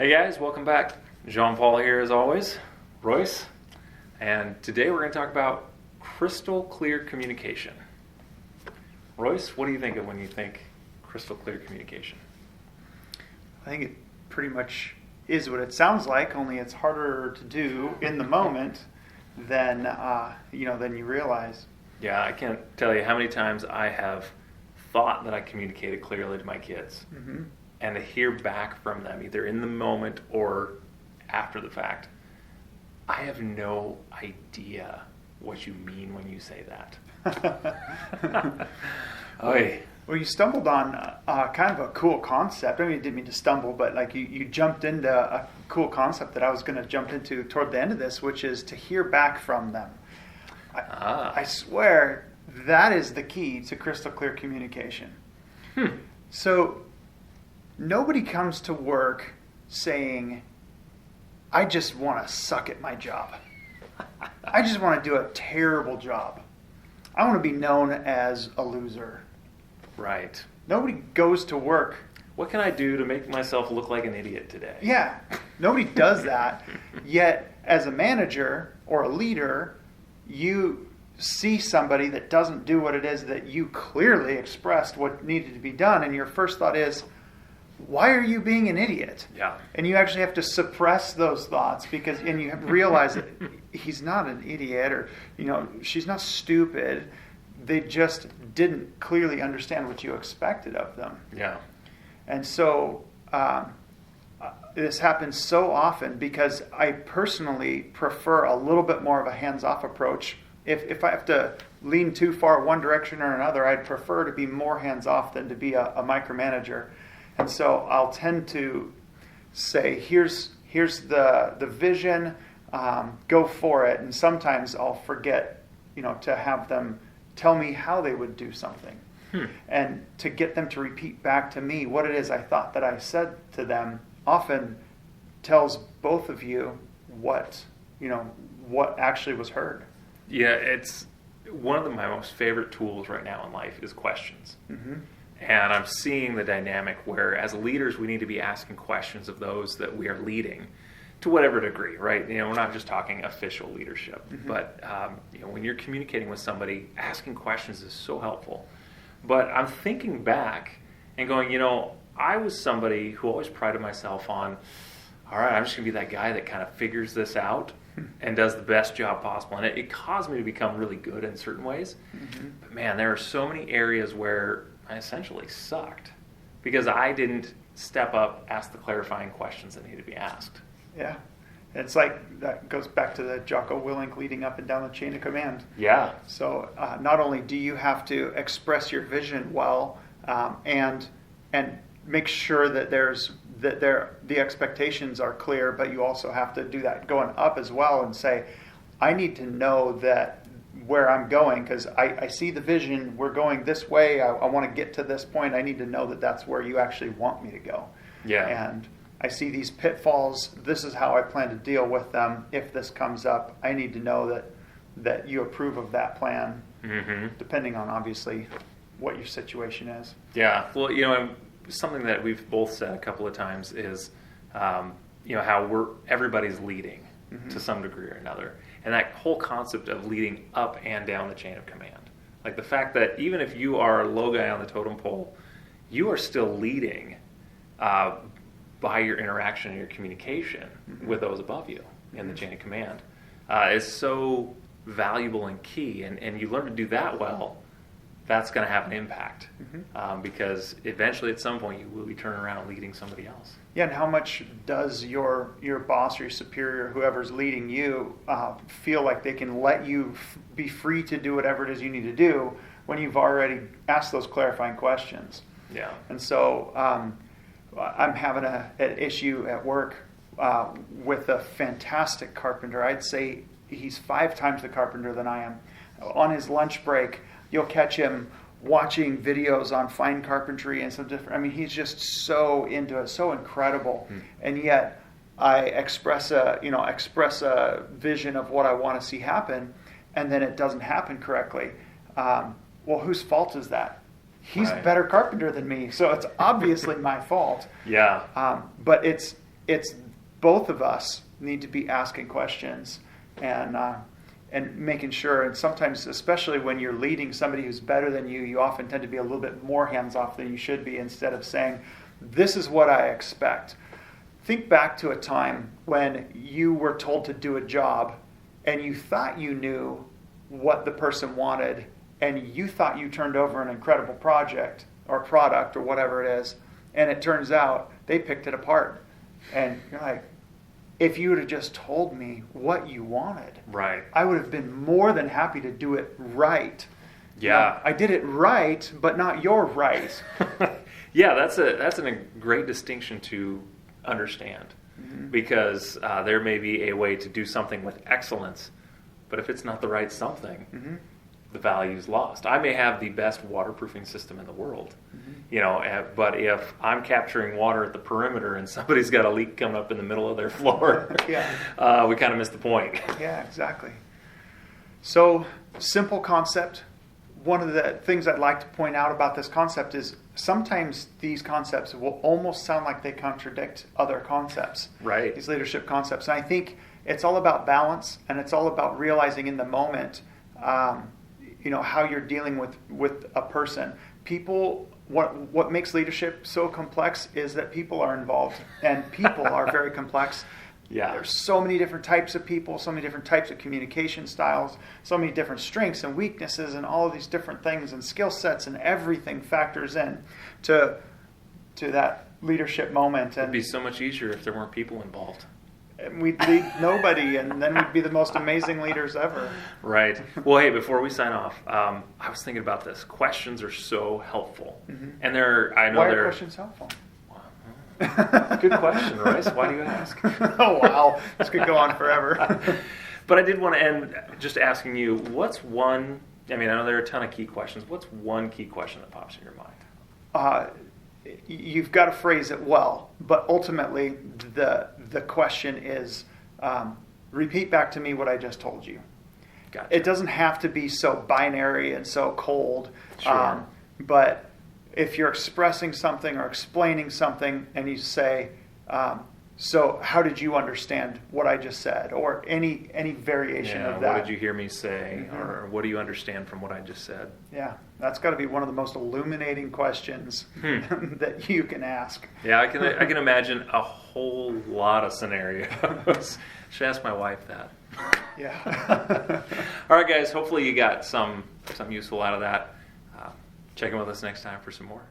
Hey guys, welcome back. Jean-Paul here as always, Royce, and today we're going to talk about crystal clear communication. Royce, what do you think of when you think crystal clear communication? I think it pretty much is what it sounds like, only it's harder to do in the moment than you realize. Yeah, I can't tell you how many times I have thought that I communicated clearly to my kids, and to hear back from them, either in the moment or after the fact, I have no idea what you mean when you say that. Oy. Well, you stumbled on kind of a cool concept. I mean, you didn't mean to stumble, but like you jumped into a cool concept that I was going to jump into toward the end of this, which is to hear back from them. I swear that is the key to crystal clear communication. So nobody comes to work saying, I just want to suck at my job. I just want to do a terrible job. I want to be known as a loser. Right. Nobody goes to work. What can I do to make myself look like an idiot today? Yeah, nobody does that. Yet, as a manager or a leader, you see somebody that doesn't do what it is that you clearly expressed what needed to be done, and your first thought is, why are you being an idiot? Yeah. And you actually have to suppress those thoughts and you realize that he's not an idiot, or she's not stupid. They just didn't clearly understand what you expected of them. Yeah. And so this happens so often because I personally prefer a little bit more of a hands-off approach. If I have to lean too far one direction or another, I'd prefer to be more hands-off than to be a micromanager. And so I'll tend to say, here's the vision, go for it. And sometimes I'll forget, to have them tell me how they would do something. And to get them to repeat back to me what it is I thought that I said to them often tells both of you what actually was heard. Yeah, it's one of my most favorite tools right now in life is questions. And I'm seeing the dynamic where as leaders we need to be asking questions of those that we are leading to whatever degree, right? We're not just talking official leadership, but when you're communicating with somebody, asking questions is so helpful. But I'm thinking back and going, I was somebody who always prided myself on, all right, I'm just going to be that guy that kind of figures this out and does the best job possible. And it caused me to become really good in certain ways. But man, there are so many areas where I essentially sucked because I didn't step up, ask the clarifying questions that needed to be asked. Yeah. It's like, that goes back to the Jocko Willink leading up and down the chain of command. Yeah. So not only do you have to express your vision well, and make sure that the expectations are clear, but you also have to do that going up as well and say, I need to know that where I'm going, because I see the vision, we're going this way, I want to get to this point, I need to know that that's where you actually want me to go. Yeah. And I see these pitfalls, this is how I plan to deal with them. If this comes up, I need to know that you approve of that plan, depending on obviously what your situation is. Yeah, well, something that we've both said a couple of times is, how everybody's leading to some degree or another. And that whole concept of leading up and down the chain of command. Like the fact that even if you are a low guy on the totem pole, you are still leading by your interaction and your communication with those above you in the chain of command is so valuable and key. And you learn to do that well, that's going to have an impact because eventually at some point you will be turning around and leading somebody else. Yeah, and how much does your boss or your superior, whoever's leading you, feel like they can let you be free to do whatever it is you need to do when you've already asked those clarifying questions? Yeah. And so I'm having an issue at work with a fantastic carpenter. I'd say he's 5 times the carpenter than I am. On his lunch break, you'll catch him watching videos on fine carpentry and some different. He's just so into it, so incredible. And yet, I express a vision of what I want to see happen, and then it doesn't happen correctly. Well, whose fault is that? He's a better carpenter than me, so it's obviously my fault. Yeah. But it's it's both of us need to be asking questions and making sure. And sometimes, especially when you're leading somebody who's better than you, you often tend to be a little bit more hands-off than you should be, instead of saying, this is what I expect. Think back to a time when you were told to do a job and you thought you knew what the person wanted, and you thought you turned over an incredible project or product or whatever it is, and it turns out they picked it apart. And you're like, if you would have just told me what you wanted, Right. I would have been more than happy to do it right. Yeah. I did it right, but not your right. Yeah, that's a great distinction to understand, because there may be a way to do something with excellence, but if it's not the right something, the value's lost. I may have the best waterproofing system in the world, but if I'm capturing water at the perimeter and somebody's got a leak coming up in the middle of their floor, we kind of miss the point. Yeah, exactly. So, simple concept. One of the things I'd like to point out about this concept is sometimes these concepts will almost sound like they contradict other concepts. Right. These leadership concepts. And I think it's all about balance, and it's all about realizing in the moment, how you're dealing with a person. People, what makes leadership so complex is that people are involved, and people are very complex. Yeah. There's so many different types of people, so many different types of communication styles, so many different strengths and weaknesses, and all of these different things and skill sets, and everything factors in to that leadership moment. And It'd be so much easier if there weren't people involved. we'd lead nobody, and then we'd be the most amazing leaders ever. Right. Well, hey, before we sign off, I was thinking about this. Questions are so helpful, and Why are questions helpful? Good question, Royce. Why do you ask? Oh, wow. This could go on forever. But I did want to end just asking you, what's one, I know there are a ton of key questions. What's one key question that pops in your mind? You've got to phrase it well, but ultimately the question is, repeat back to me what I just told you. Gotcha. It doesn't have to be so binary and so cold, Sure. but if you're expressing something or explaining something and you say, so how did you understand what I just said? Or any variation of that. What did you hear me say? Or what do you understand from what I just said? Yeah, that's got to be one of the most illuminating questions that you can ask. Yeah, I can imagine a whole lot of scenarios. Should ask my wife that. Yeah. All right, guys, hopefully you got some useful out of that. Check in with us next time for some more.